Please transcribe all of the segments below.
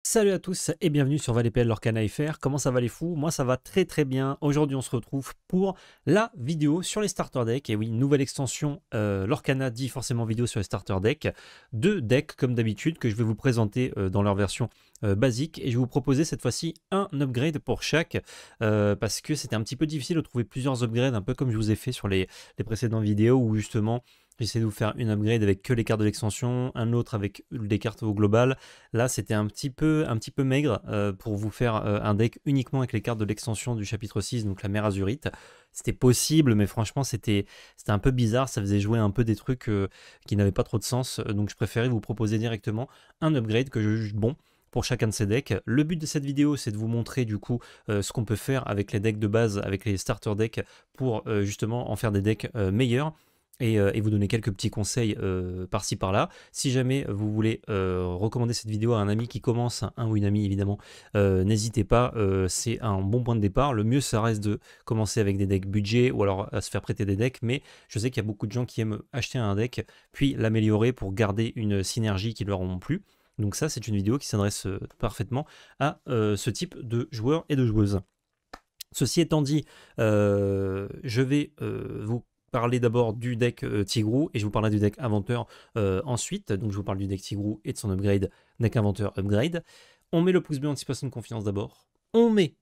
Salut à tous et bienvenue sur ValetPL Lorcana FR. Comment ça va les fous? Moi ça va très très bien. Aujourd'hui on se retrouve pour la vidéo sur les starter decks. Et oui, nouvelle extension Lorcana dit forcément vidéo sur les starter decks. Deux decks comme d'habitude que je vais vous présenter dans leur version basique. Et je vais vous proposer cette fois-ci un upgrade pour chaque parce que c'était un petit peu difficile de trouver plusieurs upgrades, un peu comme je vous ai fait sur les précédentes vidéos où justement j'essaie de vous faire une upgrade avec que les cartes de l'extension, un autre avec des cartes au global. Là, c'était un petit peu maigre pour vous faire un deck uniquement avec les cartes de l'extension du chapitre 6, donc la mer Azurite. C'était possible, mais franchement, c'était un peu bizarre. Ça faisait jouer un peu des trucs qui n'avaient pas trop de sens. Donc, je préférais vous proposer directement un upgrade que je juge bon pour chacun de ces decks. Le but de cette vidéo, c'est de vous montrer du coup ce qu'on peut faire avec les decks de base, avec les starter decks, pour justement en faire des decks meilleurs. Et vous donner quelques petits conseils par-ci par-là. Si jamais vous voulez recommander cette vidéo à un ami qui commence, un ou une amie évidemment, n'hésitez pas, c'est un bon point de départ. Le mieux ça reste de commencer avec des decks budget ou alors à se faire prêter des decks, mais je sais qu'il y a beaucoup de gens qui aiment acheter un deck puis l'améliorer pour garder une synergie qui leur ont plu. Donc ça c'est une vidéo qui s'adresse parfaitement à ce type de joueurs et de joueuses. Ceci étant dit, je vais vous parler d'abord du deck Tigrou et je vous parlerai du deck Inventeur ensuite. Donc je vous parle du deck Tigrou et de son upgrade, deck Inventeur upgrade. On met le pouce bleu anticipation de confiance d'abord. On met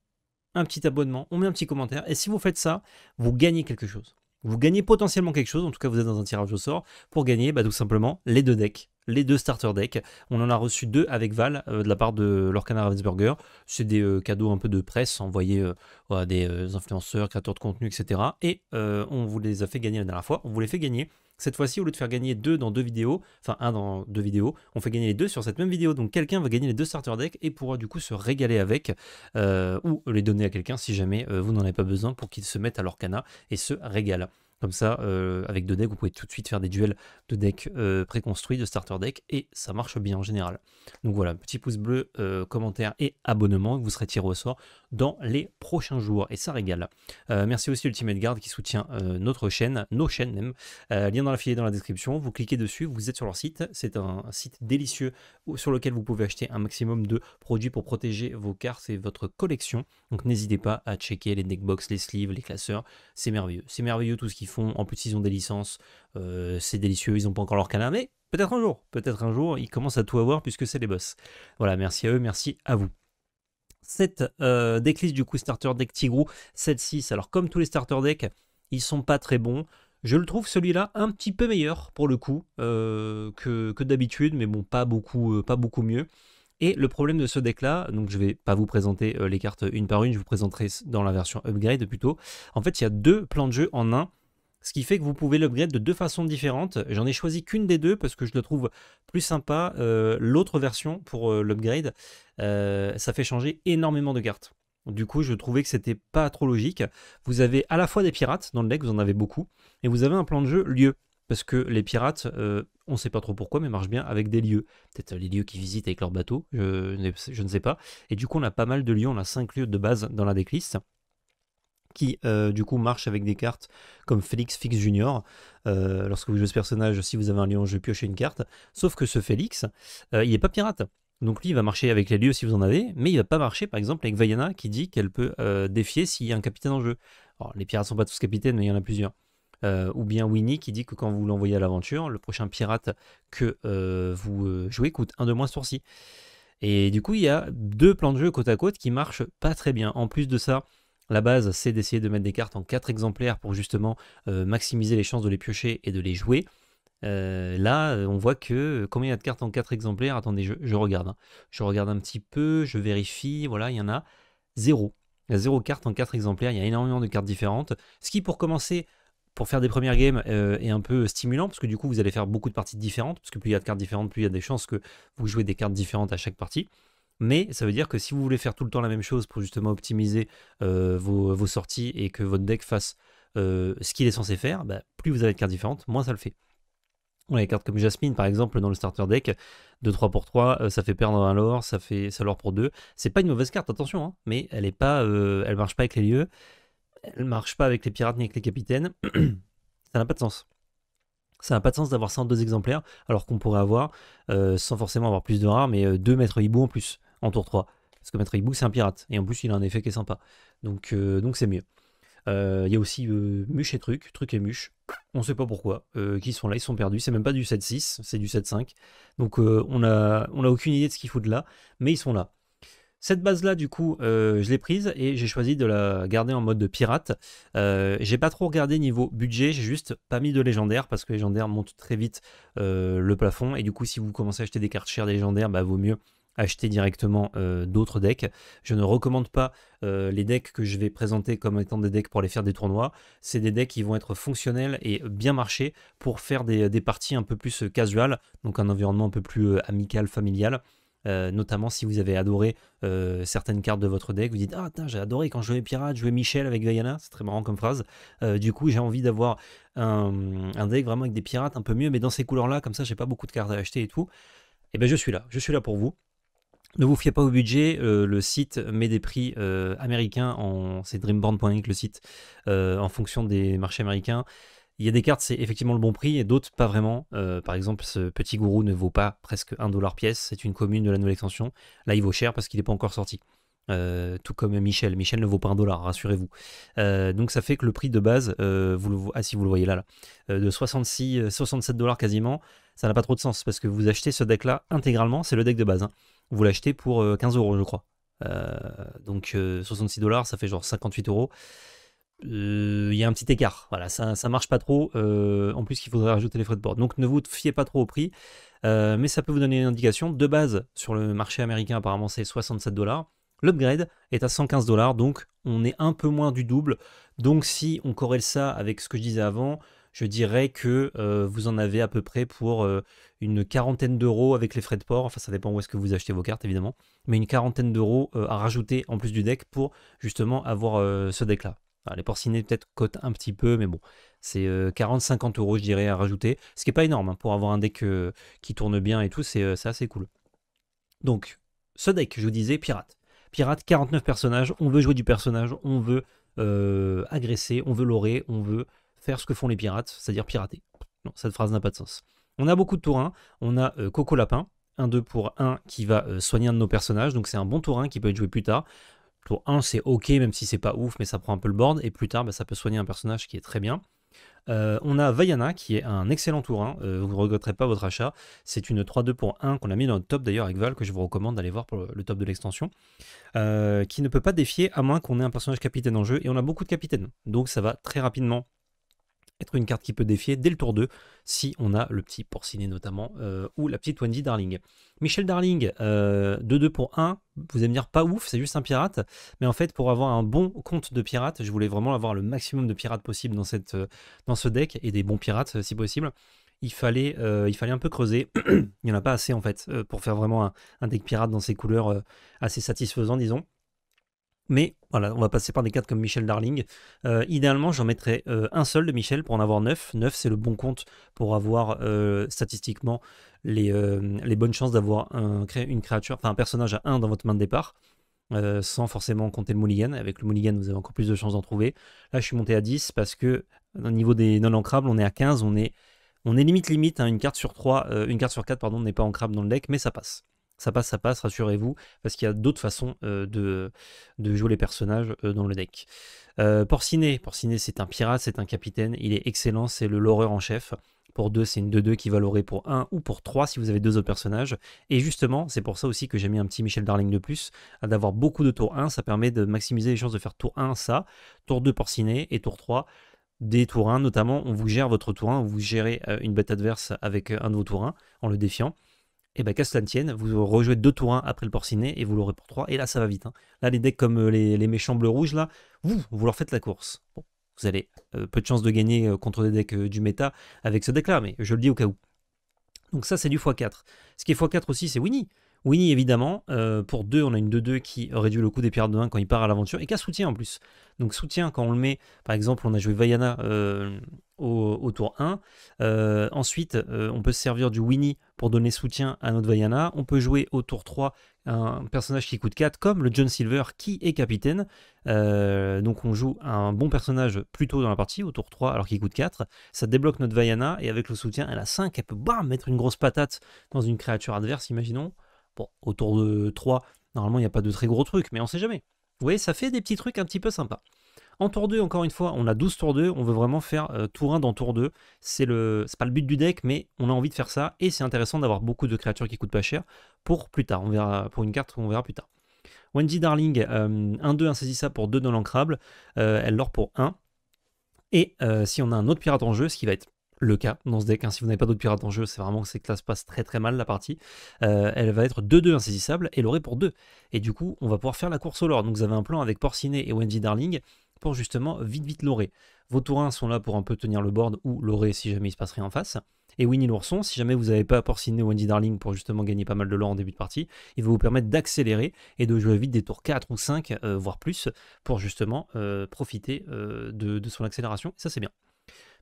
un petit abonnement, on met un petit commentaire. Et si vous faites ça, vous gagnez quelque chose. Vous gagnez potentiellement quelque chose, en tout cas vous êtes dans un tirage au sort, pour gagner tout simplement les deux decks, les deux starter decks. On en a reçu deux avec Val de la part de Lorcana Ravensburger. C'est des cadeaux un peu de presse envoyés à des influenceurs, créateurs de contenu, etc. Et on vous les a fait gagner la dernière fois, on vous les fait gagner. Cette fois-ci, au lieu de faire gagner deux dans deux vidéos, enfin un dans deux vidéos, on fait gagner les deux sur cette même vidéo. Donc quelqu'un va gagner les deux starter decks et pourra du coup se régaler avec ou les donner à quelqu'un si jamais vous n'en avez pas besoin pour qu'il se mette à l'Orcana et se régale. Comme ça, avec deux decks, vous pouvez tout de suite faire des duels de decks préconstruits, de starter deck, et ça marche bien en général. Donc voilà, petit pouce bleu, commentaire et abonnement, vous serez tiré au sort dans les prochains jours, et ça régale. Merci aussi Ultimate Guard qui soutient notre chaîne, nos chaînes même. Lien dans l'affilié dans la description, vous cliquez dessus, vous êtes sur leur site, c'est un site délicieux sur lequel vous pouvez acheter un maximum de produits pour protéger vos cartes et votre collection. Donc n'hésitez pas à checker les deckbox, les sleeves, les classeurs, c'est merveilleux tout ce qu'ils font. En plus ils ont des licences, c'est délicieux, ils n'ont pas encore leur canard, mais peut-être un jour ils commencent à tout avoir puisque c'est les boss. Voilà, merci à eux, merci à vous. Cette decklist du coup starter deck Tigrou 7-6, alors comme tous les starter decks, ils sont pas très bons. Je le trouve celui-là un petit peu meilleur pour le coup que d'habitude, mais bon, pas beaucoup mieux. Et le problème de ce deck-là, donc je vais pas vous présenter les cartes une par une, je vous présenterai dans la version upgrade plutôt. En fait, il y a deux plans de jeu en un, ce qui fait que vous pouvez l'upgrade de deux façons différentes. J'en ai choisi qu'une des deux parce que je le trouve plus sympa. L'autre version pour l'upgrade, ça fait changer énormément de cartes. Du coup, je trouvais que c'était pas trop logique. Vous avez à la fois des pirates dans le deck, vous en avez beaucoup, et vous avez un plan de jeu lieu. Parce que les pirates, on ne sait pas trop pourquoi, mais marchent bien avec des lieux. Peut-être les lieux qu'ils visitent avec leur bateau, je ne sais pas. Et du coup, on a pas mal de lieux, on a 5 lieux de base dans la decklist qui du coup marchent avec des cartes comme Félix Fix Junior. Lorsque vous jouez ce personnage, si vous avez un lieu en jeu, piochez une carte. Sauf que ce Félix, il n'est pas pirate. Donc lui, il va marcher avec les lieux si vous en avez, mais il va pas marcher par exemple avec Vaiana qui dit qu'elle peut défier s'il y a un capitaine en jeu. Alors, les pirates sont pas tous capitaines, mais il y en a plusieurs. Ou bien Winnie qui dit que quand vous l'envoyez à l'aventure, le prochain pirate que vous jouez coûte 1 de moins ce tour-ci. Et du coup, il y a deux plans de jeu côte à côte qui marchent pas très bien. En plus de ça, la base, c'est d'essayer de mettre des cartes en 4 exemplaires pour justement maximiser les chances de les piocher et de les jouer. Là, on voit que combien il y a de cartes en 4 exemplaires. Attendez, je regarde. Hein. Je regarde un petit peu, je vérifie. Voilà, il y en a 0. Il y a 0 cartes en 4 exemplaires. Il y a énormément de cartes différentes. Ce qui, pour commencer, pour faire des premières games, est un peu stimulant parce que du coup, vous allez faire beaucoup de parties différentes. Parce que plus il y a de cartes différentes, plus il y a des chances que vous jouez des cartes différentes à chaque partie. Mais ça veut dire que si vous voulez faire tout le temps la même chose pour justement optimiser vos sorties et que votre deck fasse ce qu'il est censé faire, plus vous avez de cartes différentes, moins ça le fait. On a des cartes comme Jasmine par exemple dans le starter deck, de 3 pour 3, ça fait perdre un lore, ça lore pour 2. C'est pas une mauvaise carte, attention, hein, mais elle est pas, elle marche pas avec les lieux, elle marche pas avec les pirates ni avec les capitaines. Ça n'a pas de sens. Ça n'a pas de sens d'avoir ça en 2 exemplaires, alors qu'on pourrait avoir, sans forcément avoir plus de rares, mais 2 maîtres hibou en plus. en tour 3. Parce que Maître Hibou, c'est un pirate. Et en plus, il a un effet qui est sympa. Donc c'est mieux. Il y a aussi Muche et Truc et Muche. On sait pas pourquoi. Qui sont là, ils sont perdus. C'est même pas du 7-6, c'est du 7-5. Donc on a aucune idée de ce qu'ils foutent là. Mais ils sont là. Cette base-là, du coup, je l'ai prise et j'ai choisi de la garder en mode de pirate. J'ai pas trop regardé niveau budget, j'ai juste pas mis de légendaire parce que les légendaires montent très vite le plafond. Et du coup, si vous commencez à acheter des cartes chères des légendaires, bah, vaut mieux acheter directement d'autres decks. Je ne recommande pas les decks que je vais présenter comme étant des decks pour aller faire des tournois. C'est des decks qui vont être fonctionnels et bien marcher pour faire des parties un peu plus casual, donc un environnement un peu plus amical, familial. Notamment si vous avez adoré certaines cartes de votre deck, vous dites ah j'ai adoré quand je jouais pirate, je jouais Michel avec Vaiana, c'est très marrant comme phrase. Du coup j'ai envie d'avoir un deck vraiment avec des pirates un peu mieux, mais dans ces couleurs là, comme ça j'ai pas beaucoup de cartes à acheter et tout. Et ben je suis là pour vous. Ne vous fiez pas au budget, le site met des prix américains, c'est dreamborn.inc le site, en fonction des marchés américains. Il y a des cartes, c'est effectivement le bon prix, et d'autres pas vraiment. Par exemple, ce petit gourou ne vaut pas presque 1$ pièce, c'est une commune de la nouvelle extension. Là, il vaut cher parce qu'il n'est pas encore sorti. Tout comme Michel. Michel ne vaut pas 1$, rassurez-vous. Donc ça fait que le prix de base, si vous le voyez là, de 67$ quasiment, ça n'a pas trop de sens, parce que vous achetez ce deck-là intégralement, c'est le deck de base. Hein. Vous l'achetez pour 15€, je crois. Donc 66$, ça fait genre 58€. Il y a un petit écart, voilà, ça marche pas trop, en plus il faudrait rajouter les frais de port, donc ne vous fiez pas trop au prix, mais ça peut vous donner une indication. De base, sur le marché américain, apparemment c'est 67$, l'upgrade est à 115$, donc on est un peu moins du double, donc si on corrèle ça avec ce que je disais avant, je dirais que vous en avez à peu près pour une quarantaine d'euros avec les frais de port, enfin ça dépend où est-ce que vous achetez vos cartes évidemment, mais une quarantaine d'euros à rajouter en plus du deck pour justement avoir ce deck là. Alors, les porcinés peut-être cotent un petit peu, mais bon, c'est 40-50€, je dirais, à rajouter. Ce qui n'est pas énorme, hein, pour avoir un deck qui tourne bien et tout, c'est assez cool. Donc, ce deck, je vous disais, pirate. Pirate, 49 personnages, on veut jouer du personnage, on veut agresser, on veut lorer, on veut faire ce que font les pirates, c'est-à-dire pirater. Non, cette phrase n'a pas de sens. On a beaucoup de tour 1, on a Coco Lapin, 1-2 pour 1 qui va soigner un de nos personnages, donc c'est un bon tour 1 qui peut être joué plus tard. Tour 1, c'est ok, même si c'est pas ouf, mais ça prend un peu le board. Et plus tard, bah, ça peut soigner un personnage qui est très bien. On a Vaiana, qui est un excellent tour 1. Vous ne regretterez pas votre achat. C'est une 3-2 pour 1 qu'on a mis dans le top d'ailleurs avec Val, que je vous recommande d'aller voir pour le top de l'extension. Qui ne peut pas défier à moins qu'on ait un personnage capitaine en jeu. Et on a beaucoup de capitaines. Donc ça va très rapidement être une carte qui peut défier dès le tour 2 si on a le petit Porcinet notamment ou la petite Wendy Darling. Michel Darling, 2-2 pour 1, vous allez me dire pas ouf, c'est juste un pirate, mais en fait pour avoir un bon compte de pirate, je voulais vraiment avoir le maximum de pirates possible dans ce deck, et des bons pirates si possible. Il fallait un peu creuser, il n'y en a pas assez en fait pour faire vraiment un deck pirate dans ces couleurs assez satisfaisant disons. Mais voilà, on va passer par des cartes comme Michel Darling. Idéalement, j'en mettrais un seul de Michel pour en avoir 9. 9, c'est le bon compte pour avoir statistiquement les bonnes chances d'avoir une créature, enfin un personnage à 1 dans votre main de départ, sans forcément compter le mulligan. Avec le mulligan, vous avez encore plus de chances d'en trouver. Là, je suis monté à 10 parce que au niveau des non ancrables, on est à 15. On est limite, hein, une carte sur 4, pardon, n'est pas ancrable dans le deck, mais ça passe. Ça passe, rassurez-vous, parce qu'il y a d'autres façons de jouer les personnages dans le deck. Porcinet, c'est un pirate, c'est un capitaine, il est excellent, c'est le loreur en chef. Pour 2, c'est une 2-2 qui va lorer pour 1 ou pour 3 si vous avez 2 autres personnages. Et justement, c'est pour ça aussi que j'ai mis un petit Michel Darling de plus, d'avoir beaucoup de tour 1, ça permet de maximiser les chances de faire tour 1, ça, tour 2 Porcinet, et tour 3, des tours 1 notamment, on vous gère votre tour 1, vous gérez une bête adverse avec un de vos tours 1 en le défiant. Et bien qu'à cela ne tienne, vous rejouez 2 tours 1 après le Porcinet et vous l'aurez pour 3. Et là, ça va vite. Hein. Là, les decks comme les méchants bleu-rouge, là, vous leur faites la course. Bon, vous avez peu de chances de gagner contre des decks du méta avec ce deck-là, mais je le dis au cas où. Donc ça, c'est du x4. Ce qui est x4 aussi, c'est Winnie. Winnie, évidemment, pour 2, on a une 2-2 qui réduit le coût des pirates de 1 quand il part à l'aventure, et qui a soutien en plus. Donc soutien, quand on le met, par exemple, on a joué Vaiana au tour 1. Ensuite, on peut se servir du Winnie pour donner soutien à notre Vaiana. On peut jouer au tour 3 un personnage qui coûte 4, comme le John Silver, qui est capitaine. Donc on joue un bon personnage plus tôt dans la partie, au tour 3, alors qu'il coûte 4. Ça débloque notre Vaiana, et avec le soutien, elle a 5, elle peut bam, mettre une grosse patate dans une créature adverse, imaginons. Bon, au tour de 3, Normalement, il n'y a pas de très gros trucs, mais on sait jamais. Vous voyez, ça fait des petits trucs un petit peu sympas. En tour 2, encore une fois, on a 12 tours 2, on veut vraiment faire tour 1 dans tour 2. C'est pas le but du deck, mais on a envie de faire ça, et c'est intéressant d'avoir beaucoup de créatures qui coûtent pas cher pour plus tard. On verra pour une carte qu'on verra plus tard. Wendy Darling, 1-2 insaisissable pour 2 non l'ancrable, elle lore pour 1. Et si on a un autre pirate en jeu, ce qui va être le cas dans ce deck, hein, si vous n'avez pas d'autres pirates en jeu, c'est vraiment que ça se passe très très mal la partie, elle va être 2-2 insaisissable et l'aurait pour 2. Et du coup, on va pouvoir faire la course au lore. Donc vous avez un plan avec Porcinet et Wendy Darling pour justement vite l'orer. Vos tours 1 sont là pour un peu tenir le board ou l'orer si jamais il se passe rien en face. Et Winnie l'ourson, si jamais vous n'avez pas Porcinet ou Wendy Darling pour justement gagner pas mal de lore en début de partie, il va vous permettre d'accélérer et de jouer vite des tours 4 ou 5, voire plus, pour justement profiter de son accélération. Et ça c'est bien.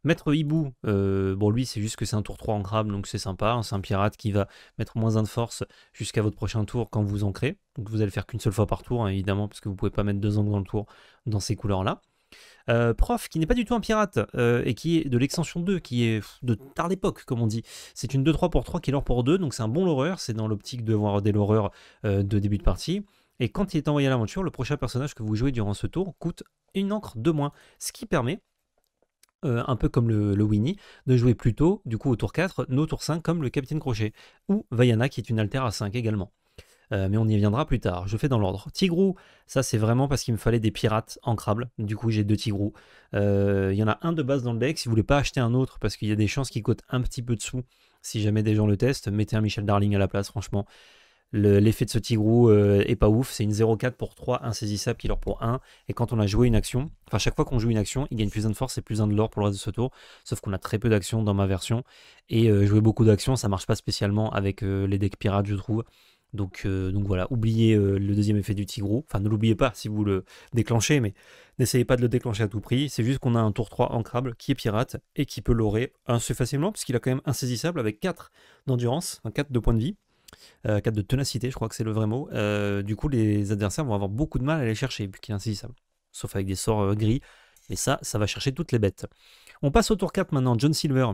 Maître Hibou, bon lui c'est juste que c'est un tour 3 ancrable, donc c'est sympa, hein, c'est un pirate qui va mettre moins 1 de force jusqu'à votre prochain tour quand vous ancrez. Donc vous allez faire qu'une seule fois par tour, hein, évidemment, parce que vous pouvez pas mettre 2 angles dans le tour dans ces couleurs-là. Prof, qui n'est pas du tout un pirate, et qui est de l'extension 2, qui est de tard d'époque, comme on dit. C'est une 2-3 pour 3 qui lore pour 2, donc c'est un bon loreur, c'est dans l'optique de voir des loreurs de début de partie. Et quand il est envoyé à l'aventure, le prochain personnage que vous jouez durant ce tour coûte une encre de moins, ce qui permet un peu comme le Winnie, de jouer plutôt, du coup au tour 4, nos tours 5 comme le Capitaine Crochet, ou Vaiana qui est une alter à 5 également. Mais on y viendra plus tard, je fais dans l'ordre. Tigrou, ça c'est vraiment parce qu'il me fallait des pirates ancrables, du coup j'ai 2 Tigrou. Il y en a un de base dans le deck, si vous voulez pas acheter un autre, parce qu'il y a des chances qu'il coûte un petit peu de sous, si jamais des gens le testent, mettez un Michel Darling à la place, franchement. L'effet de ce Tigrou est pas ouf, c'est une 0-4 pour 3 insaisissable qui lore pour 1, et quand on a joué une action, enfin chaque fois qu'on joue une action, il gagne plus 1 de force et plus 1 de lore pour le reste de ce tour, sauf qu'on a très peu d'actions dans ma version, et jouer beaucoup d'actions, ça marche pas spécialement avec les decks pirates je trouve, donc voilà, oubliez le deuxième effet du Tigrou, enfin ne l'oubliez pas si vous le déclenchez, mais n'essayez pas de le déclencher à tout prix, c'est juste qu'on a un tour 3 ancrable qui est pirate, et qui peut lorer assez facilement, parce qu'il a quand même insaisissable avec 4 d'endurance, enfin 4 de points de vie, 4 de ténacité, je crois que c'est le vrai mot. Du coup, les adversaires vont avoir beaucoup de mal à aller chercher, vu qu'il est insaisissable. Sauf avec des sorts gris. Mais ça va chercher toutes les bêtes. On passe au tour 4 maintenant. John Silver.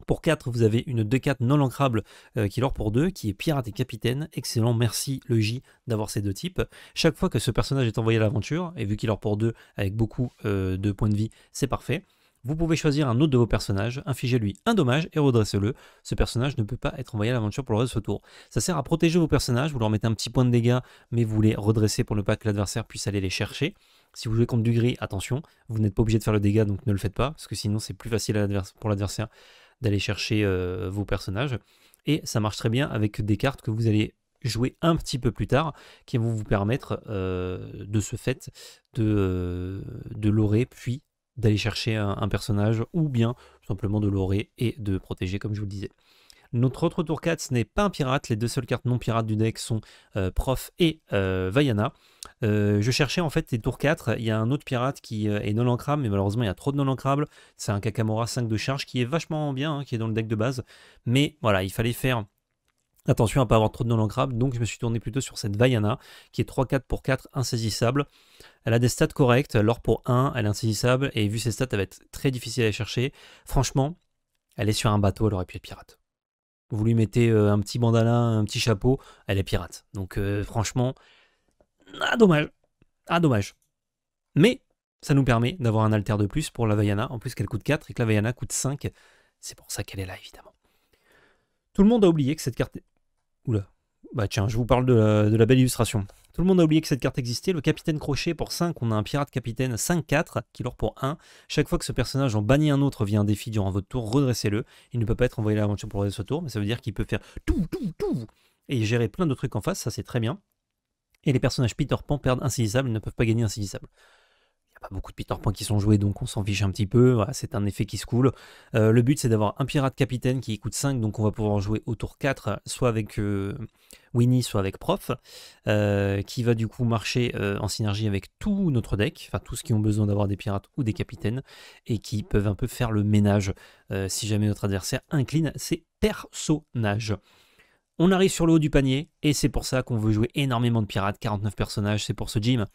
Pour 4, vous avez une 2-4 non ancrable qui lore pour 2, qui est pirate et capitaine. Excellent, merci le J d'avoir ces deux types. Chaque fois que ce personnage est envoyé à l'aventure, et vu qu'il lore pour 2 avec beaucoup de points de vie, c'est parfait. Vous pouvez choisir un autre de vos personnages, infligez-lui un dommage et redressez-le. Ce personnage ne peut pas être envoyé à l'aventure pour le reste de ce tour. Ça sert à protéger vos personnages, vous leur mettez un petit point de dégâts, mais vous les redressez pour ne pas que l'adversaire puisse aller les chercher. Si vous jouez contre du gris, attention, vous n'êtes pas obligé de faire le dégât, donc ne le faites pas, parce que sinon c'est plus facile pour l'adversaire d'aller chercher vos personnages. Et ça marche très bien avec des cartes que vous allez jouer un petit peu plus tard, qui vont vous permettre de ce fait de lorer, puis d'aller chercher un personnage, ou bien tout simplement de lorer et de protéger, comme je vous le disais. Notre autre tour 4, ce n'est pas un pirate, les deux seules cartes non pirates du deck sont Prof et Vaiana. Je cherchais en fait les tours 4, il y a un autre pirate qui est non ancrable, mais malheureusement il y a trop de non ancrables, c'est un Kakamora 5 de charge qui est vachement bien, hein, qui est dans le deck de base, mais voilà, il fallait faire attention à ne pas avoir trop de non ancrables, donc je me suis tourné plutôt sur cette Vaiana, qui est 3-4 pour 4, insaisissable. Elle a des stats correctes, l'or pour 1, elle est insaisissable, et vu ses stats, elle va être très difficile à aller chercher. Franchement, elle est sur un bateau, elle aurait pu être pirate. Vous lui mettez un petit bandana, un petit chapeau, elle est pirate. Donc franchement, dommage. Ah, dommage. Mais ça nous permet d'avoir un alter de plus pour la Vaiana, en plus qu'elle coûte 4 et que la Vaiana coûte 5. C'est pour ça qu'elle est là, évidemment. Tout le monde a oublié que cette carte... Oula. Bah tiens, je vous parle de la belle illustration. Tout le monde a oublié que cette carte existait. Le Capitaine Crochet pour 5, on a un pirate capitaine 5-4 qui lore pour 1. Chaque fois que ce personnage en bannit un autre via un défi durant votre tour, redressez-le. Il ne peut pas être envoyé à l'aventure pour le reste de ce tour, mais ça veut dire qu'il peut faire tout et gérer plein de trucs en face, ça c'est très bien. Et les personnages Peter Pan perdent insaisissable, ils ne peuvent pas gagner insaisissable. Il n'y a pas beaucoup de Peter Pan qui sont joués, donc on s'en fiche un petit peu. Voilà, c'est un effet qui se coule. Le but, c'est d'avoir un pirate capitaine qui coûte 5, donc on va pouvoir jouer au tour 4, soit avec Winnie, soit avec Prof, qui va du coup marcher en synergie avec tout notre deck, enfin tous qui ont besoin d'avoir des pirates ou des capitaines, et qui peuvent un peu faire le ménage si jamais notre adversaire incline ses personnages. On arrive sur le haut du panier, et c'est pour ça qu'on veut jouer énormément de pirates, 49 personnages, c'est pour ce Jim.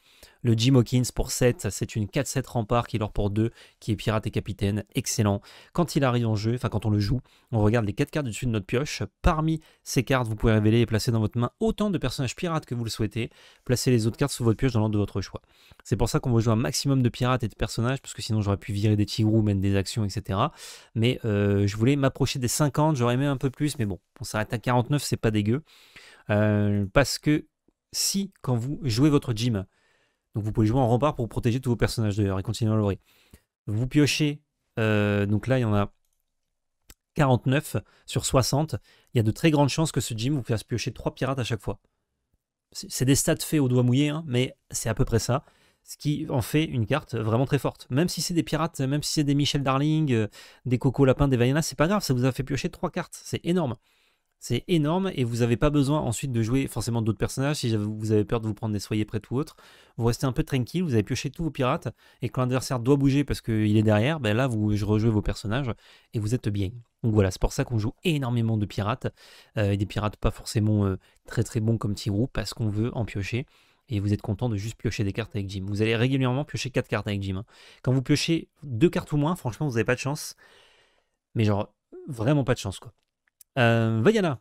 Le Jim Hawkins pour 7, c'est une 4-7 rempart qui leur pour 2, qui est pirate et capitaine, excellent. Quand il arrive en jeu, enfin quand on le joue, on regarde les 4 cartes dessus de notre pioche. Parmi ces cartes, vous pouvez révéler et placer dans votre main autant de personnages pirates que vous le souhaitez. Placez les autres cartes sous votre pioche dans l'ordre de votre choix. C'est pour ça qu'on veut jouer un maximum de pirates et de personnages, parce que sinon j'aurais pu virer des tigrous, mettre des actions, etc. Mais je voulais m'approcher des 50, j'aurais aimé un peu plus, mais bon, on s'arrête à 49, c'est pas dégueu. Parce que si, quand vous jouez votre Jim, donc vous pouvez jouer en rempart pour protéger tous vos personnages d'ailleurs et continuer à l'ouvrir. Vous piochez, donc là il y en a 49 sur 60. Il y a de très grandes chances que ce Jim vous fasse piocher 3 pirates à chaque fois. C'est des stats faits au doigt mouillé, hein, mais c'est à peu près ça. Ce qui en fait une carte vraiment très forte. Même si c'est des pirates, même si c'est des Michel Darling, des Coco Lapin, des Vaiana, c'est pas grave, ça vous a fait piocher 3 cartes. C'est énorme. C'est énorme et vous n'avez pas besoin ensuite de jouer forcément d'autres personnages si vous avez peur de vous prendre des soyez prêts ou autre. Vous restez un peu tranquille, vous avez pioché tous vos pirates et quand l'adversaire doit bouger parce qu'il est derrière, ben là vous rejouez vos personnages et vous êtes bien. Donc voilà, c'est pour ça qu'on joue énormément de pirates. Et des pirates pas forcément très très bons comme Tigrou parce qu'on veut en piocher. Et vous êtes content de juste piocher des cartes avec Jim. Vous allez régulièrement piocher 4 cartes avec Jim. Hein. Quand vous piochez 2 cartes ou moins, franchement vous n'avez pas de chance. Mais genre, vraiment pas de chance quoi. Vaiana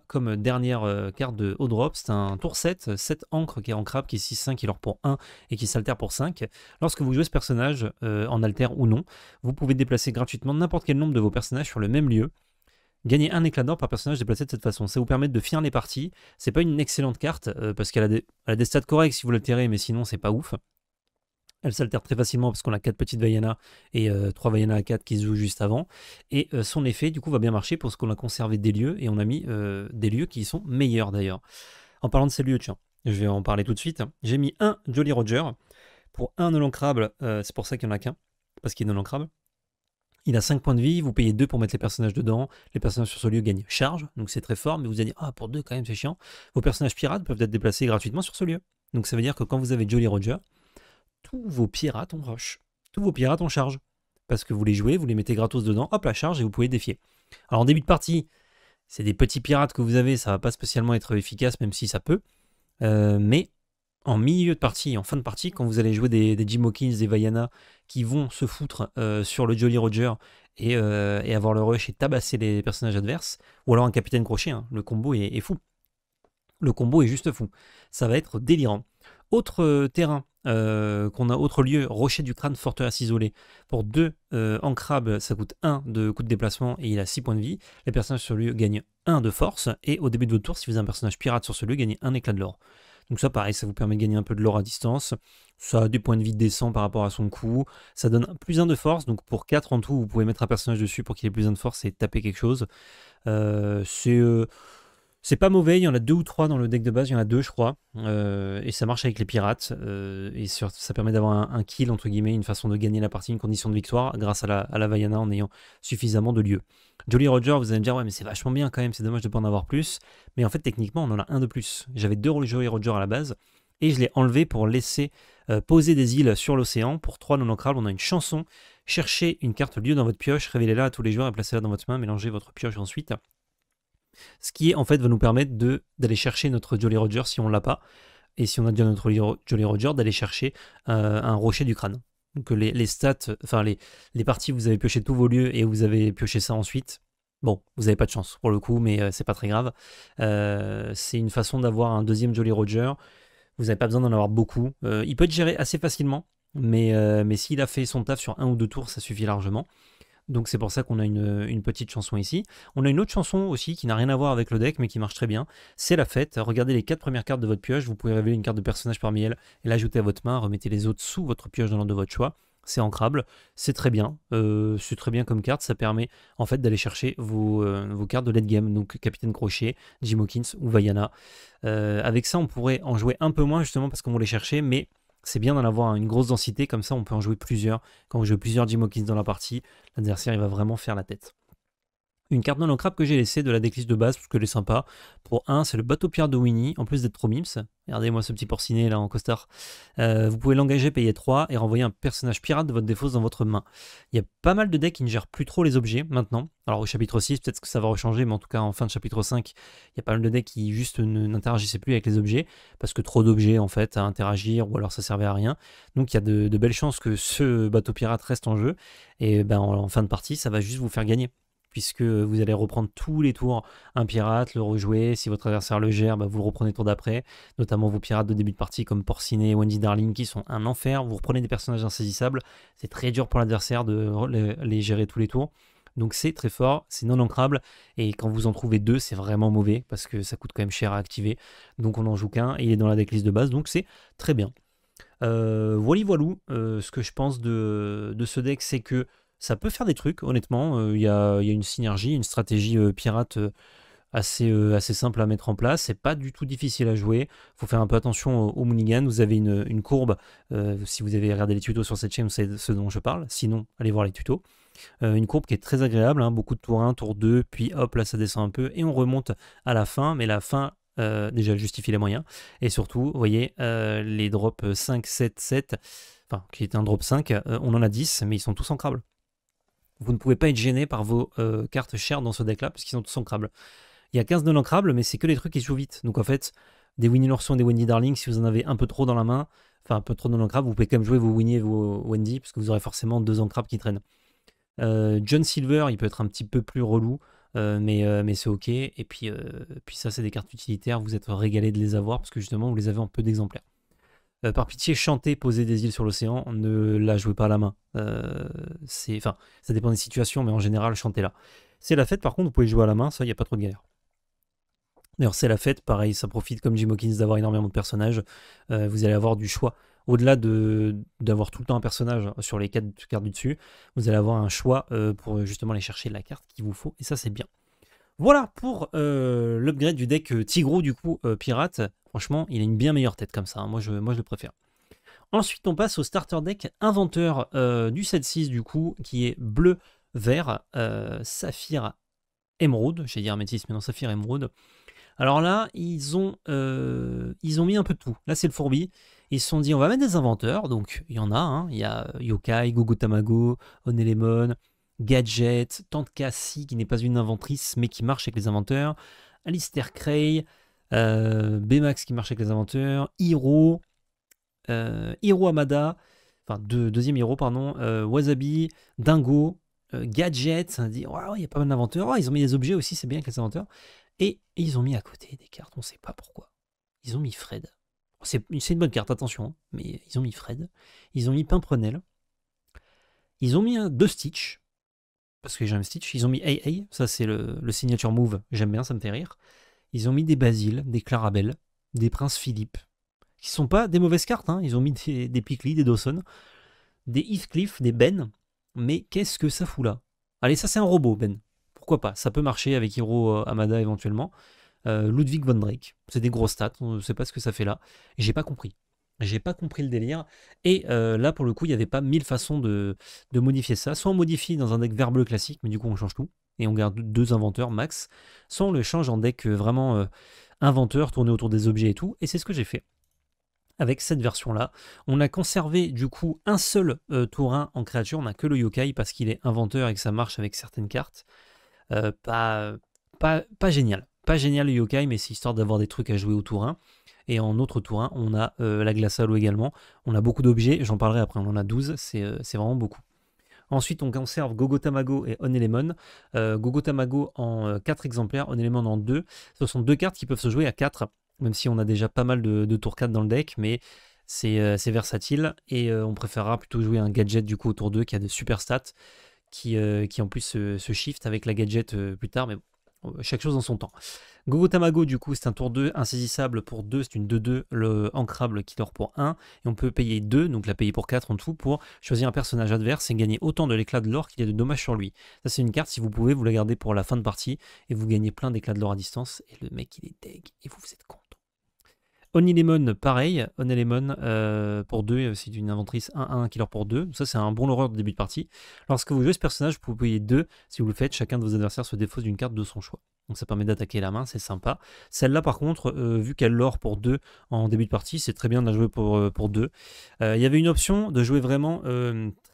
comme dernière carte de haut drop, c'est un tour 7, 7 encre qui est en crabe, qui est 6-5, qui leur pour 1 et qui s'altère pour 5. Lorsque vous jouez ce personnage, en alter ou non, vous pouvez déplacer gratuitement n'importe quel nombre de vos personnages sur le même lieu. Gagner un éclat d'or par personnage déplacé de cette façon. Ça vous permet de finir les parties. C'est pas une excellente carte, parce qu'elle a des stats corrects si vous l'altérez, mais sinon c'est pas ouf. Elle s'altère très facilement parce qu'on a 4 petites Vaiana et 3 Vaiana à 4 qui se jouent juste avant. Et son effet, du coup, va bien marcher parce qu'on a conservé des lieux et on a mis des lieux qui sont meilleurs d'ailleurs. En parlant de ces lieux, tiens, je vais en parler tout de suite. J'ai mis un Jolly Roger pour un Nolan Crabe. C'est pour ça qu'il n'y en a qu'un, parce qu'il est Nolan Crabe. Il a 5 points de vie, vous payez 2 pour mettre les personnages dedans. Les personnages sur ce lieu gagnent charge, donc c'est très fort, mais vous allez dire, ah, pour 2 quand même, c'est chiant. Vos personnages pirates peuvent être déplacés gratuitement sur ce lieu. Donc ça veut dire que quand vous avez Jolly Roger, tous vos pirates ont rush. Tous vos pirates ont charge. Parce que vous les jouez, vous les mettez gratos dedans, hop, la charge, et vous pouvez défier. Alors en début de partie, c'est des petits pirates que vous avez, ça va pas spécialement être efficace, même si ça peut. Mais en milieu de partie, en fin de partie, quand vous allez jouer des Jim Hawkins, des Vaiana, qui vont se foutre sur le Jolly Roger et avoir le rush et tabasser les personnages adverses, ou alors un capitaine crochet, hein, le combo est fou. Le combo est juste fou. Ça va être délirant. Autre terrain qu'on a, autre lieu, Rocher du Crâne, forteresse isolée. Pour 2 en crabe, ça coûte 1 de coût de déplacement et il a 6 points de vie. Les personnages sur le lieu gagnent 1 de force. Et au début de votre tour, si vous avez un personnage pirate sur ce lieu, gagnez 1 éclat de l'or. Donc ça, pareil, ça vous permet de gagner un peu de l'or à distance. Ça a des points de vie décents par rapport à son coût. Ça donne plus 1 de force. Donc pour 4 en tout, vous pouvez mettre un personnage dessus pour qu'il ait plus 1 de force et taper quelque chose. C'est pas mauvais, il y en a 2 ou 3 dans le deck de base, il y en a 2 je crois, et ça marche avec les pirates, et ça permet d'avoir un kill entre guillemets, une façon de gagner la partie, une condition de victoire, grâce à la Vaiana en ayant suffisamment de lieux. Jolly Roger, vous allez me dire, ouais mais c'est vachement bien quand même, c'est dommage de ne pas en avoir plus, mais en fait techniquement on en a un de plus. J'avais 2 Jolly Roger à la base, et je l'ai enlevé pour laisser poser des îles sur l'océan. Pour 3 non ancrables, on a une chanson, cherchez une carte lieu dans votre pioche, révélez-la à tous les joueurs et placez-la dans votre main, mélangez votre pioche ensuite. Ce qui en fait va nous permettre d'aller chercher notre Jolly Roger si on l'a pas. Et si on a déjà notre Jolly Roger, d'aller chercher un rocher du crâne. Donc les stats, enfin les parties où vous avez pioché tous vos lieux et vous avez pioché ça ensuite, bon, vous n'avez pas de chance pour le coup, mais c'est pas très grave. C'est une façon d'avoir un deuxième Jolly Roger. Vous n'avez pas besoin d'en avoir beaucoup. Il peut être géré assez facilement, mais s'il a fait son taf sur 1 ou 2 tours, ça suffit largement. Donc c'est pour ça qu'on a une petite chanson ici. On a une autre chanson aussi qui n'a rien à voir avec le deck mais qui marche très bien. C'est la fête. Regardez les 4 premières cartes de votre pioche. Vous pouvez révéler une carte de personnage parmi elles et l'ajouter à votre main. Remettez les autres sous votre pioche dans l'ordre de votre choix. C'est ancrable. C'est très bien. C'est très bien comme carte. Ça permet en fait d'aller chercher vos cartes de late game. Donc Capitaine Crochet, Jim Hawkins ou Vaiana. Avec ça on pourrait en jouer un peu moins justement parce qu'on va les chercher, mais c'est bien d'en avoir une grosse densité, comme ça on peut en jouer plusieurs. Quand vous jouez plusieurs Jim Hawkins dans la partie, l'adversaire il va vraiment faire la tête. Une carte non ancrable que j'ai laissée de la decklist de base parce qu'elle est sympa. Pour un, c'est le bateau pirate de Winnie, en plus d'être trop mims. Regardez-moi ce petit porcinet là en costard. Vous pouvez l'engager, payer 3 et renvoyer un personnage pirate de votre défausse dans votre main. Il y a pas mal de decks qui ne gèrent plus trop les objets maintenant. Alors au chapitre 6, peut-être que ça va rechanger, mais en tout cas en fin de chapitre 5, il y a pas mal de decks qui juste n'interagissaient plus avec les objets parce que trop d'objets en fait à interagir ou alors ça servait à rien. Donc il y a de belles chances que ce bateau pirate reste en jeu et ben en fin de partie, ça va juste vous faire gagner, puisque vous allez reprendre tous les tours un pirate, le rejouer. Si votre adversaire le gère, bah vous le reprenez tour d'après, notamment vos pirates de début de partie comme Porcinet et Wendy Darling qui sont un enfer. Vous reprenez des personnages insaisissables, c'est très dur pour l'adversaire de les gérer tous les tours. Donc c'est très fort, c'est non ancrable, et quand vous en trouvez deux, c'est vraiment mauvais, parce que ça coûte quand même cher à activer. Donc on n'en joue qu'un, et il est dans la decklist de base, donc c'est très bien. Voilou, ce que je pense de ce deck, c'est que ça peut faire des trucs, honnêtement. Il y a une synergie, une stratégie pirate assez simple à mettre en place. C'est pas du tout difficile à jouer. Il faut faire un peu attention au mulligan. Vous avez une courbe. Si vous avez regardé les tutos sur cette chaîne, vous savez ce dont je parle. Sinon, allez voir les tutos. Une courbe qui est très agréable. Hein, beaucoup de tour 1, tour 2, puis hop, là ça descend un peu et on remonte à la fin. Mais la fin, déjà, elle justifie les moyens. Et surtout, vous voyez, les drops 5, 7, 7, enfin, qui est un drop 5, on en a 10, mais ils sont tous ancrables. Vous ne pouvez pas être gêné par vos cartes chères dans ce deck-là, parce qu'ils sont tous ancrables. Il y a 15 non ancrables, mais c'est que les trucs qui jouent vite. Donc en fait, des Winnie l'ourson et des Wendy Darling, si vous en avez un peu trop dans la main, enfin un peu trop non ancrables, vous pouvez quand même jouer vos Winnie et vos Wendy, parce que vous aurez forcément 2 ancrables qui traînent. John Silver, il peut être un petit peu plus relou, mais c'est ok. Et puis ça, c'est des cartes utilitaires, vous êtes régalé de les avoir, parce que justement, vous les avez en peu d'exemplaires. Par pitié, chantez, posez des îles sur l'océan, ne la jouez pas à la main. Enfin, ça dépend des situations, mais en général, chantez-la. C'est la fête, par contre, vous pouvez jouer à la main, ça, il n'y a pas trop de galère. D'ailleurs, c'est la fête, pareil, ça profite comme Jim Hawkins d'avoir énormément de personnages. Vous allez avoir du choix. Au-delà d'avoir tout le temps un personnage sur les 4 cartes du dessus, vous allez avoir un choix pour justement aller chercher la carte qu'il vous faut, et ça, c'est bien. Voilà pour l'upgrade du deck Tigro, du coup, pirate. Franchement, il a une bien meilleure tête comme ça, hein. Moi, je le préfère. Ensuite, on passe au starter deck inventeur du set 6, du coup, qui est bleu-vert, saphir émeraude. J'allais dire améthyste, mais non, saphir émeraude. Alors là, ils ont mis un peu de tout. Là, c'est le fourbi. Ils se sont dit, on va mettre des inventeurs. Donc, il y en a. Hein. Il y a Yokai, Gogo Tamago, Onelemon, Gadget, Tante Cassie, qui n'est pas une inventrice, mais qui marche avec les inventeurs. Alistair Cray, Bmax, qui marche avec les inventeurs. Hiro, Hiro Amada, enfin, deuxième Hiro, pardon. Wasabi, Dingo, Gadget. On dit, waouh, il y a pas mal d'inventeurs. Oh, ils ont mis des objets aussi, c'est bien avec les inventeurs. Et ils ont mis à côté des cartes, on ne sait pas pourquoi. Ils ont mis Fred. C'est une bonne carte, attention, hein, mais ils ont mis Fred. Ils ont mis Pimprenel. Ils ont mis un 2 Stitch, parce que j'aime Stitch. Ils ont mis AA, ça c'est le signature move, j'aime bien, ça me fait rire. Ils ont mis des Basile, des Clarabelle, des Prince Philippe, qui sont pas des mauvaises cartes, hein. Ils ont mis des Pickley, des Dawson, des Heathcliff, des Ben. Mais qu'est-ce que ça fout là? Allez, ça c'est un robot, Ben. Pourquoi pas? Ça peut marcher avec Hiro Amada éventuellement. Ludwig von Drake, c'est des gros stats, on ne sait pas ce que ça fait là. J'ai pas compris. J'ai pas compris le délire. Et là, pour le coup, il n'y avait pas 1000 façons de modifier ça. Soit on modifie dans un deck vert bleu classique, mais du coup on change tout. Et on garde 2 inventeurs max. Soit on le change en deck vraiment inventeur, tourné autour des objets et tout. Et c'est ce que j'ai fait. Avec cette version-là, on a conservé du coup un seul tour 1 en créature. On n'a que le yokai parce qu'il est inventeur et que ça marche avec certaines cartes. Pas génial. Pas génial le yokai, mais c'est histoire d'avoir des trucs à jouer au tour 1. Et en autre tour 1, on a la glace à l'eau également. On a beaucoup d'objets, j'en parlerai après, on en a 12, c'est vraiment beaucoup. Ensuite, on conserve Gogo Tamago et Onelemon. Gogo Tamago en 4 exemplaires, Onelemon en 2. Ce sont 2 cartes qui peuvent se jouer à 4, même si on a déjà pas mal de tour 4 dans le deck, mais c'est versatile. Et on préférera plutôt jouer un gadget du coup au tour 2 qui a de super stats, qui en plus se shift avec la gadget plus tard, mais bon, chaque chose en son temps. Gogo Tamago, du coup, c'est un tour 2, insaisissable pour 2, c'est une 2-2, le ancrable qui dort pour 1, et on peut payer 2, donc la payer pour 4 en tout, pour choisir un personnage adverse et gagner autant de l'éclat de l'or qu'il y a de dommages sur lui. Ça, c'est une carte, si vous pouvez, vous la gardez pour la fin de partie, et vous gagnez plein d'éclats de l'or à distance, et le mec, il est deg, et vous êtes content. Onilemon, pareil. Onilemon pour 2, c'est une inventrice 1-1 killer pour 2. Ça, c'est un bon horreur de début de partie. Lorsque vous jouez ce personnage, vous pouvez payer 2. Si vous le faites, chacun de vos adversaires se défausse d'une carte de son choix. Donc ça permet d'attaquer la main, c'est sympa. Celle-là, par contre, vu qu'elle lore pour 2 en début de partie, c'est très bien de la jouer pour 2. Il y avait une option de jouer vraiment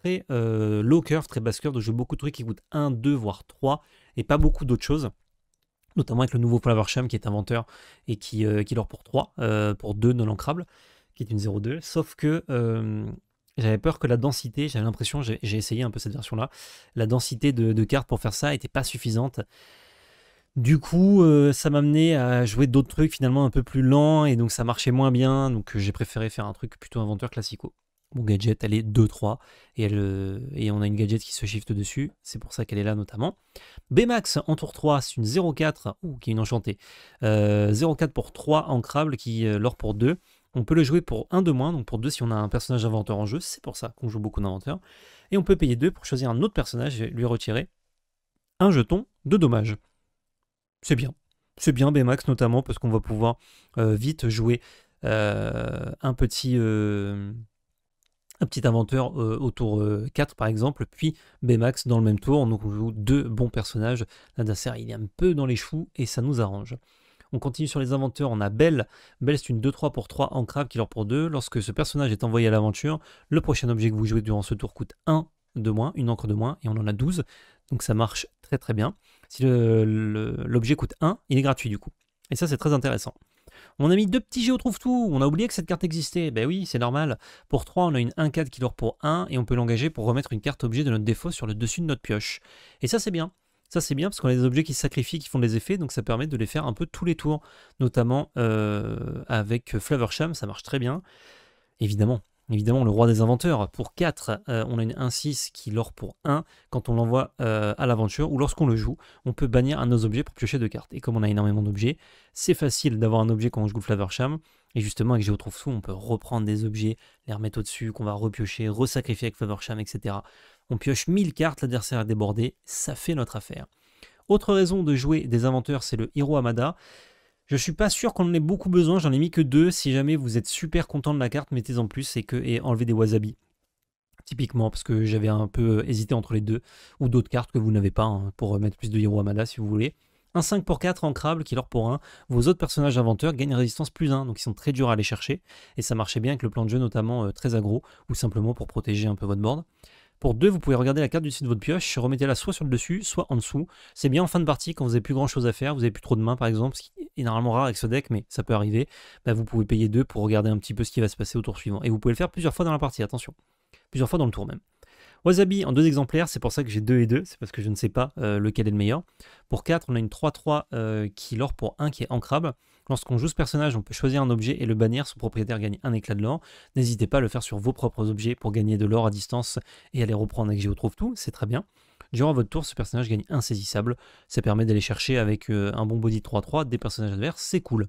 très low curve, très basse curve, de jouer beaucoup de trucs qui coûtent 1, 2, voire 3, et pas beaucoup d'autres choses. Notamment avec le nouveau Flowersham qui est inventeur et qui lore pour 3, pour 2 non ancrables, qui est une 0-2. Sauf que j'avais peur que la densité, j'avais l'impression, j'ai essayé un peu cette version-là, la densité de cartes pour faire ça n'était pas suffisante. Du coup, ça m'a amené à jouer d'autres trucs finalement un peu plus lents et donc ça marchait moins bien. Donc j'ai préféré faire un truc plutôt inventeur classico. Mon gadget, elle est 2-3 et on a une gadget qui se shift dessus. C'est pour ça qu'elle est là notamment. Bmax en tour 3, c'est une 0-4, qui est une enchantée. 0-4 pour 3 ancrables qui lore pour 2. On peut le jouer pour 1 de moins, donc pour 2 si on a un personnage inventeur en jeu. C'est pour ça qu'on joue beaucoup d'inventeurs. Et on peut payer 2 pour choisir un autre personnage et lui retirer un jeton de dommage. C'est bien. C'est bien Bmax notamment parce qu'on va pouvoir vite jouer un petit inventeur au tour 4 par exemple, puis Bmax dans le même tour, donc on joue 2 bons personnages. L'adversaire il est un peu dans les choux et ça nous arrange. On continue sur les inventeurs, on a Belle. Belle c'est une 2-3 pour 3 ancrable qui lore pour 2. Lorsque ce personnage est envoyé à l'aventure, le prochain objet que vous jouez durant ce tour coûte 1 de moins, une encre de moins, et on en a 12, donc ça marche très très bien. Si l'objet coûte 1, il est gratuit du coup. Et ça c'est très intéressant. On a mis 2 petits Géotrouve-Tout, on a oublié que cette carte existait, ben oui, c'est normal. Pour 3, on a une 1-4 qui lore pour 1, et on peut l'engager pour remettre une carte objet de notre défaut sur le dessus de notre pioche. Et ça c'est bien. Ça c'est bien parce qu'on a des objets qui se sacrifient, qui font des effets, donc ça permet de les faire un peu tous les tours. Notamment avec Flowersham, ça marche très bien. Évidemment, le roi des inventeurs. Pour 4, on a une 1-6 qui lore pour 1 quand on l'envoie à l'aventure, ou lorsqu'on le joue, on peut bannir un de nos objets pour piocher 2 cartes. Et comme on a énormément d'objets, c'est facile d'avoir un objet quand on joue Flowersham. Et justement, avec Géotrouve-Tout, on peut reprendre des objets, les remettre au-dessus, qu'on va repiocher, resacrifier avec Flowersham, etc. On pioche 1000 cartes, l'adversaire est débordé, ça fait notre affaire. Autre raison de jouer des inventeurs, c'est le Hiro Hamada. Je suis pas sûr qu'on en ait beaucoup besoin, j'en ai mis que 2. Si jamais vous êtes super content de la carte, mettez-en plus et enlevez des wasabi. Typiquement, parce que j'avais un peu hésité entre les deux, ou d'autres cartes que vous n'avez pas, hein, pour mettre plus de Hiro Hamada si vous voulez. Un 5 pour 4 ancrable qui lore pour 1. Vos autres personnages inventeurs gagnent résistance plus 1, donc ils sont très durs à aller chercher. Et ça marchait bien avec le plan de jeu, notamment très aggro, ou simplement pour protéger un peu votre board. Pour 2, vous pouvez regarder la carte du dessus de votre pioche, remettez-la soit sur le dessus, soit en dessous. C'est bien en fin de partie quand vous n'avez plus grand chose à faire, vous n'avez plus trop de mains par exemple, ce qui est normalement rare avec ce deck, mais ça peut arriver. Bah, vous pouvez payer 2 pour regarder un petit peu ce qui va se passer au tour suivant. Et vous pouvez le faire plusieurs fois dans la partie, attention. Plusieurs fois dans le tour même. Wasabi en 2 exemplaires, c'est pour ça que j'ai 2 et 2, c'est parce que je ne sais pas lequel est le meilleur. Pour 4, on a une 3-3 qui lore pour 1 qui est ancrable. Lorsqu'on joue ce personnage, on peut choisir un objet et le bannir, son propriétaire gagne un éclat de l'or. N'hésitez pas à le faire sur vos propres objets pour gagner de l'or à distance et à les reprendre avec Géotrouve-Tout, c'est très bien. Durant votre tour, ce personnage gagne insaisissable, ça permet d'aller chercher avec un bon body 3-3 des personnages adverses, c'est cool.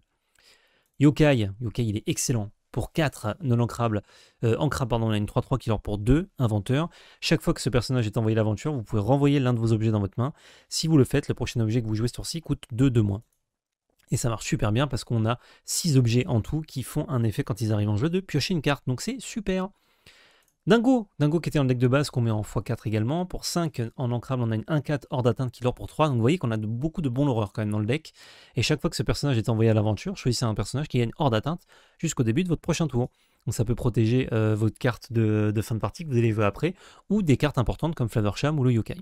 Yokai, il est excellent. Pour 4 non ancrables, on a une 3-3 qui lore pour 2, inventeur. Chaque fois que ce personnage est envoyé à l'aventure, vous pouvez renvoyer l'un de vos objets dans votre main. Si vous le faites, le prochain objet que vous jouez ce tour-ci coûte 2 de moins. Et ça marche super bien parce qu'on a 6 objets en tout qui font un effet quand ils arrivent en jeu de piocher une carte. Donc c'est super. Dingo qui était dans le deck de base qu'on met en x4 également. Pour 5 en ancrable, on a une 1-4 hors d'atteinte qui lore pour 3. Donc vous voyez qu'on a beaucoup de bons loreurs quand même dans le deck. Et chaque fois que ce personnage est envoyé à l'aventure, choisissez un personnage qui gagne hors d'atteinte jusqu'au début de votre prochain tour. Donc ça peut protéger votre carte de fin de partie que vous allez jouer après, ou des cartes importantes comme Flowersham ou le Yokai.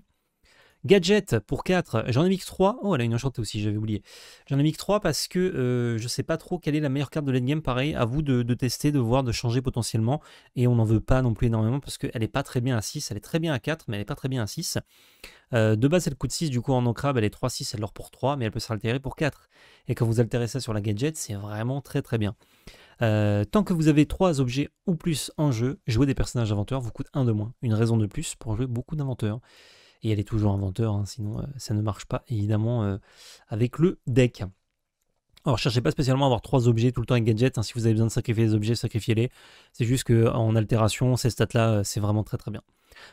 Gadget pour 4, j'en ai mis que 3. Oh, elle a une enchantée aussi, j'avais oublié. J'en ai mis que 3 parce que je sais pas trop quelle est la meilleure carte de l'endgame. Pareil, à vous de tester, de voir, de changer potentiellement. Et on n'en veut pas non plus énormément parce qu'elle n'est pas très bien à 6. Elle est très bien à 4, mais elle n'est pas très bien à 6. De base, elle coûte 6, du coup en ancrable, elle est 3-6, elle lore pour 3, mais elle peut s'altérer pour 4. Et quand vous altérez ça sur la gadget, c'est vraiment très très bien. Tant que vous avez 3 objets ou plus en jeu, jouer des personnages inventeurs vous coûte 1 de moins. Une raison de plus pour jouer beaucoup d'inventeurs. Et elle est toujours inventeur, hein, sinon ça ne marche pas évidemment avec le deck. Alors cherchez pas spécialement à avoir 3 objets tout le temps avec gadget, hein, si vous avez besoin de sacrifier les objets, sacrifiez-les. C'est juste qu'en altération, ces stats-là, c'est vraiment très très bien.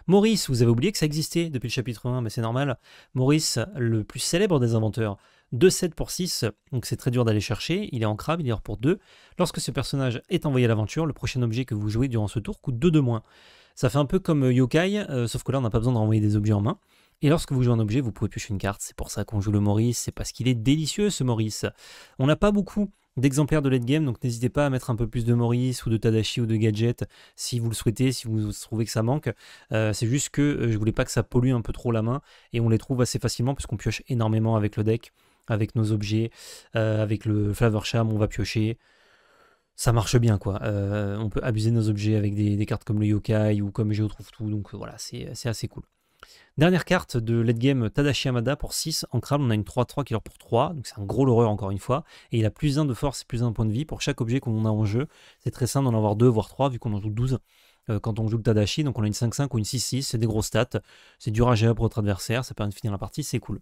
Maurice, vous avez oublié que ça existait depuis le chapitre 1, mais c'est normal. Maurice, le plus célèbre des inventeurs. 2-7 pour 6, donc c'est très dur d'aller chercher. Il est en crabe, il est hors pour 2. Lorsque ce personnage est envoyé à l'aventure, le prochain objet que vous jouez durant ce tour coûte 2 de moins. Ça fait un peu comme Yokai, sauf que là on n'a pas besoin de renvoyer des objets en main. Et lorsque vous jouez un objet, vous pouvez piocher une carte. C'est pour ça qu'on joue le Maurice, c'est parce qu'il est délicieux ce Maurice. On n'a pas beaucoup d'exemplaires de late game, donc n'hésitez pas à mettre un peu plus de Maurice ou de Tadashi ou de Gadget si vous le souhaitez, si vous trouvez que ça manque. C'est juste que je voulais pas que ça pollue un peu trop la main, et on les trouve assez facilement puisqu'on pioche énormément avec le deck, avec nos objets, avec le Flavor Charm, on va piocher. Ça marche bien quoi, on peut abuser de nos objets avec des cartes comme le Yokai ou comme Géo trouve tout, donc voilà, c'est assez cool. Dernière carte de late game, Tadashi Hamada pour 6. En crabe, on a une 3-3 qui est pour 3. Donc c'est un gros loreur encore une fois. Et il a plus 1 de force et plus 1 point de vie pour chaque objet qu'on a en jeu. C'est très simple d'en avoir 2 voire 3 vu qu'on en joue 12 quand on joue le Tadashi. Donc on a une 5-5 ou une 6-6. C'est des gros stats. C'est dur à gérer pour votre adversaire. Ça permet de finir la partie. C'est cool.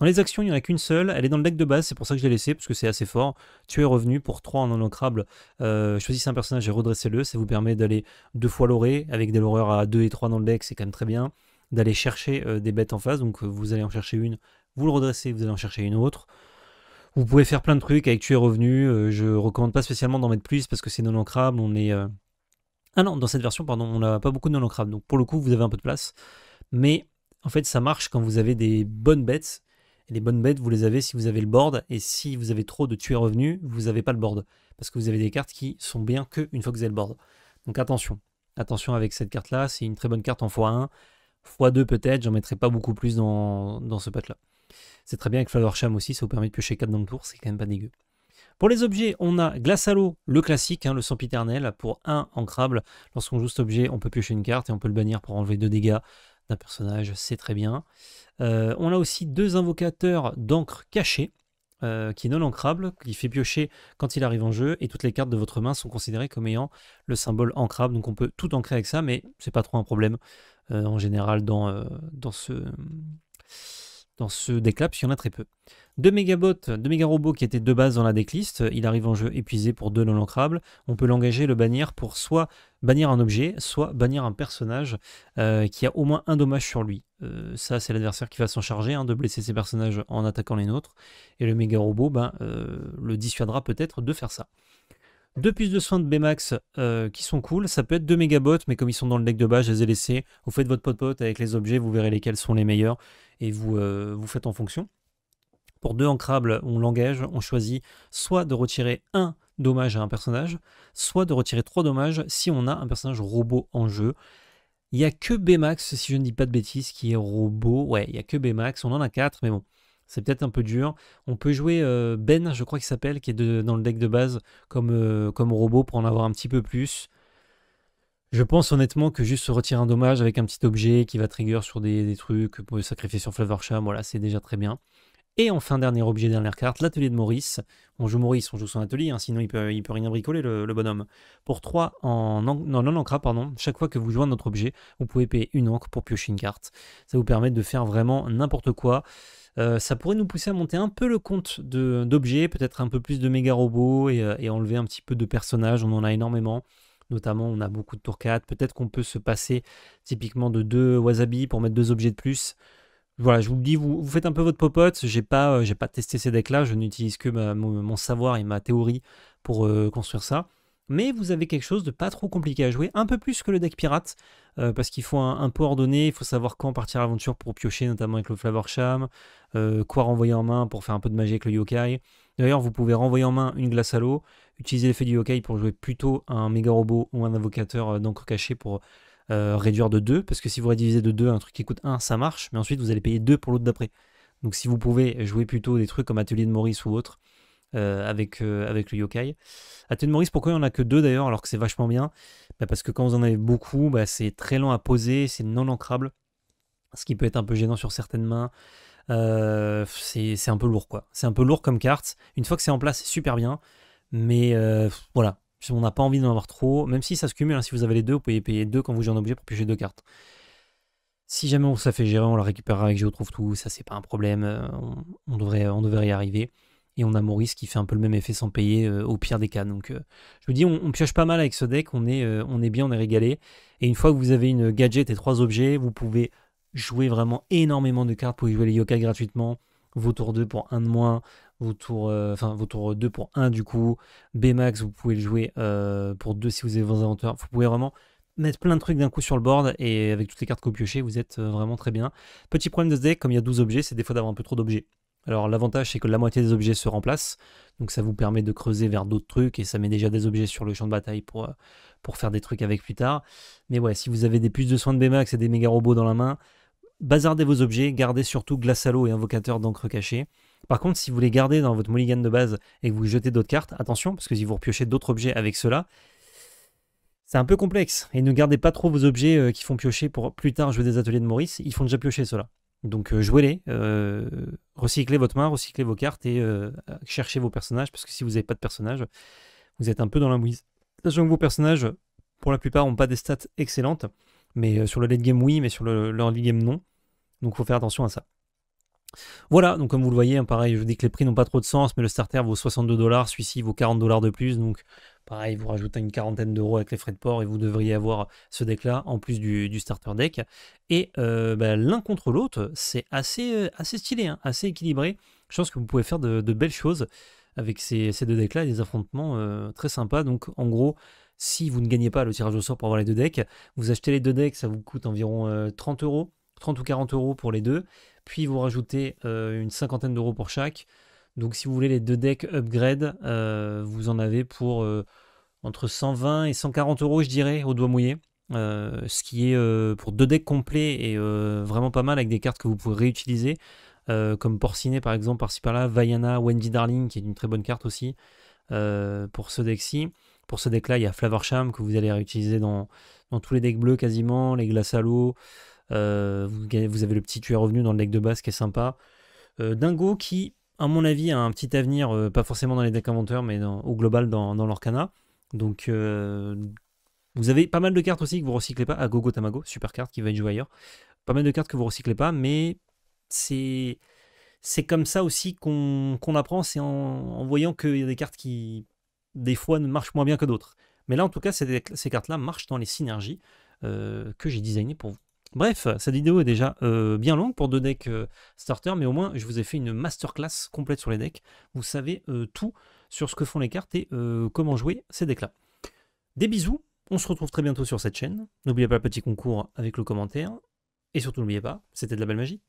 Dans les actions, il n'y en a qu'une seule. Elle est dans le deck de base. C'est pour ça que je l'ai laissée parce que c'est assez fort. Tuer revenu pour 3 en non-ancrable. Choisissez un personnage et redressez-le. Ça vous permet d'aller 2 fois lorer avec des loreurs à 2 et 3 dans le deck. C'est quand même très bien. D'aller chercher des bêtes en face, donc vous allez en chercher une, vous le redressez, vous allez en chercher une autre. Vous pouvez faire plein de trucs avec tuer revenu, je recommande pas spécialement d'en mettre plus parce que c'est non ancrable, on est... Ah non, dans cette version, pardon, on n'a pas beaucoup de non ancrable, donc pour le coup vous avez un peu de place. Mais en fait ça marche quand vous avez des bonnes bêtes, et les bonnes bêtes vous les avez si vous avez le board, et si vous avez trop de tuer revenu, vous n'avez pas le board, parce que vous avez des cartes qui sont bien qu'une fois que vous avez le board. Donc attention, attention avec cette carte là, c'est une très bonne carte en x1, x2 peut-être, j'en mettrai pas beaucoup plus dans ce pack là. C'est très bien avec Flower Cham aussi, ça vous permet de piocher 4 dans le tour, c'est quand même pas dégueu. Pour les objets, on a Glace à l'eau, le classique, le sempiternel, pour 1 ancrable. Lorsqu'on joue cet objet, on peut piocher une carte et on peut le bannir pour enlever 2 dégâts d'un personnage, c'est très bien. On a aussi 2 invocateurs d'encre cachée, qui est non ancrable, qui fait piocher quand il arrive en jeu, et toutes les cartes de votre main sont considérées comme ayant le symbole ancrable, donc on peut tout ancrer avec ça, mais c'est pas trop un problème en général dans ce deck là, puisqu'il y en a très peu. 2 méga robots qui étaient de base dans la decklist, il arrive en jeu épuisé pour 2 non ancrables, on peut l'engager, le bannir pour soit bannir un objet, soit bannir un personnage qui a au moins un dommage sur lui. Ça c'est l'adversaire qui va s'en charger, de blesser ses personnages en attaquant les nôtres, et le méga robot le dissuadera peut-être de faire ça. 2 puces de soins de Baymax qui sont cool, ça peut être 2 mégabots, mais comme ils sont dans le deck de base, je les ai laissés. Vous faites votre pote-pote avec les objets, vous verrez lesquels sont les meilleurs, et vous faites en fonction. Pour 2 ancrables, on l'engage, on choisit soit de retirer 1 dommage à un personnage, soit de retirer 3 dommages si on a un personnage robot en jeu. Il n'y a que Baymax, si je ne dis pas de bêtises, qui est robot. Ouais, il n'y a que Baymax, on en a 4, mais bon. C'est peut-être un peu dur. On peut jouer Ben, je crois qu'il s'appelle, qui est dans le deck de base comme robot pour en avoir un petit peu plus. Je pense honnêtement que juste se retirer un dommage avec un petit objet qui va trigger sur des trucs, pour le sacrifier sur Flavor Charm, voilà, c'est déjà très bien. Et enfin, dernier objet, dernière carte, l'atelier de Maurice. On joue Maurice, on joue son atelier, sinon il peut rien bricoler le bonhomme. Pour 3 non ancrable, pardon, chaque fois que vous jouez un autre objet, vous pouvez payer une encre pour piocher une carte. Ça vous permet de faire vraiment n'importe quoi. Ça pourrait nous pousser à monter un peu le compte d'objets, peut-être un peu plus de méga robots et enlever un petit peu de personnages, on en a énormément. Notamment, on a beaucoup de tour 4. Peut-être qu'on peut se passer typiquement de 2 wasabi pour mettre 2 objets de plus. Voilà, je vous le dis, vous faites un peu votre popote. J'ai pas testé ces decks-là. Je n'utilise que mon savoir et ma théorie pour construire ça. Mais vous avez quelque chose de pas trop compliqué à jouer, un peu plus que le deck pirate, parce qu'il faut un peu ordonner, il faut savoir quand partir à l'aventure pour piocher, notamment avec le Flavor Charm, quoi renvoyer en main pour faire un peu de magie avec le Yokai. D'ailleurs, vous pouvez renvoyer en main une glace à l'eau, utiliser l'effet du Yokai pour jouer plutôt un méga robot ou un invocateur d'encre cachée pour réduire de 2, parce que si vous rédivisez de 2 un truc qui coûte 1, ça marche, mais ensuite vous allez payer 2 pour l'autre d'après. Donc si vous pouvez jouer plutôt des trucs comme Atelier de Maurice ou autre, avec le Yokai. Atelier de Maurice, pourquoi il n'y en a que 2 d'ailleurs, alors que c'est vachement bien? Parce que quand vous en avez beaucoup, c'est très lent à poser, c'est non ancrable, ce qui peut être un peu gênant sur certaines mains. C'est un peu lourd quoi. C'est un peu lourd comme carte. Une fois que c'est en place, c'est super bien. Mais voilà, on n'a pas envie d'en avoir trop. Même si ça se cumule, si vous avez les 2, vous pouvez payer 2 quand vous jouez un objet pour piocher 2 cartes. Si jamais on ça fait gérer, on la récupérera avec Géo trouve tout. Ça, c'est pas un problème. On devrait y arriver. Et on a Maurice qui fait un peu le même effet sans payer au pire des cas. Donc je me dis, on pioche pas mal avec ce deck. On est bien, on est régalé. Et une fois que vous avez une gadget et 3 objets, vous pouvez jouer vraiment énormément de cartes. Vous pouvez jouer les yokai gratuitement. vos tours 2 pour 1 de moins, vos tours, vos tours 2 pour 1 du coup, B-Max, vous pouvez le jouer pour 2 si vous avez vos inventaires. Vous pouvez vraiment mettre plein de trucs d'un coup sur le board et avec toutes les cartes que vous piochez, vous êtes vraiment très bien. Petit problème de ce deck, comme il y a 12 objets, c'est des fois d'avoir un peu trop d'objets. Alors l'avantage c'est que la moitié des objets se remplacent, donc ça vous permet de creuser vers d'autres trucs et ça met déjà des objets sur le champ de bataille pour faire des trucs avec plus tard. Mais ouais, si vous avez des puces de soins de B-Max et des méga robots dans la main, bazardez vos objets, gardez surtout glace à l'eau et invocateur d'encre cachée. Par contre, si vous les gardez dans votre mulligan de base et que vous jetez d'autres cartes, attention, parce que si vous repiochez d'autres objets avec cela, c'est un peu complexe. Et ne gardez pas trop vos objets qui font piocher pour plus tard jouer des ateliers de Maurice, ils font déjà piocher cela. Donc jouez-les, recyclez votre main, recyclez vos cartes et cherchez vos personnages, parce que si vous n'avez pas de personnages, vous êtes un peu dans la mouise. Sachant que vos personnages, pour la plupart, n'ont pas des stats excellentes, mais sur le late game oui, mais sur le early game non. Donc il faut faire attention à ça. Voilà, donc comme vous le voyez, hein, pareil, je dis que les prix n'ont pas trop de sens, mais le starter vaut 62$, celui-ci vaut 40$ de plus, donc pareil, vous rajoutez une quarantaine d'euros avec les frais de port et vous devriez avoir ce deck-là en plus du starter deck. Et l'un contre l'autre, c'est assez stylé, hein, assez équilibré. Je pense que vous pouvez faire de belles choses avec ces deux decks-là, des affrontements très sympas. Donc en gros, si vous ne gagnez pas le tirage au sort pour avoir les deux decks, vous achetez les deux decks, ça vous coûte environ 30 euros, 30 ou 40 euros pour les deux. Puis vous rajoutez une cinquantaine d'euros pour chaque. Donc si vous voulez les deux decks upgrade, vous en avez pour entre 120 et 140 euros, je dirais, au doigt mouillé. Ce qui est pour deux decks complets et vraiment pas mal avec des cartes que vous pouvez réutiliser. Comme Porcinet par exemple, par-ci par-là, Vaiana, Wendy Darling, qui est une très bonne carte aussi pour ce deck-ci. Pour ce deck-là, il y a Flavorsham que vous allez réutiliser dans tous les decks bleus quasiment, les glaces à l'eau. Vous avez le petit tueur revenu dans le deck de base qui est sympa. Dingo qui, à mon avis, a un petit avenir, pas forcément dans les decks inventeurs, mais au global dans l'Orcana. Donc vous avez pas mal de cartes aussi que vous recyclez pas. Gogo Tamago, super carte qui va être jouée ailleurs. Pas mal de cartes que vous recyclez pas, mais c'est comme ça aussi qu'on apprend, c'est en voyant qu'il y a des cartes qui, des fois, ne marchent moins bien que d'autres. Mais là, en tout cas, ces cartes-là marchent dans les synergies que j'ai designées pour vous. Bref, cette vidéo est déjà bien longue pour deux decks starter, mais au moins, je vous ai fait une masterclass complète sur les decks. Vous savez tout sur ce que font les cartes et comment jouer ces decks-là. Des bisous, on se retrouve très bientôt sur cette chaîne. N'oubliez pas le petit concours avec le commentaire. Et surtout, n'oubliez pas, c'était de la belle magie.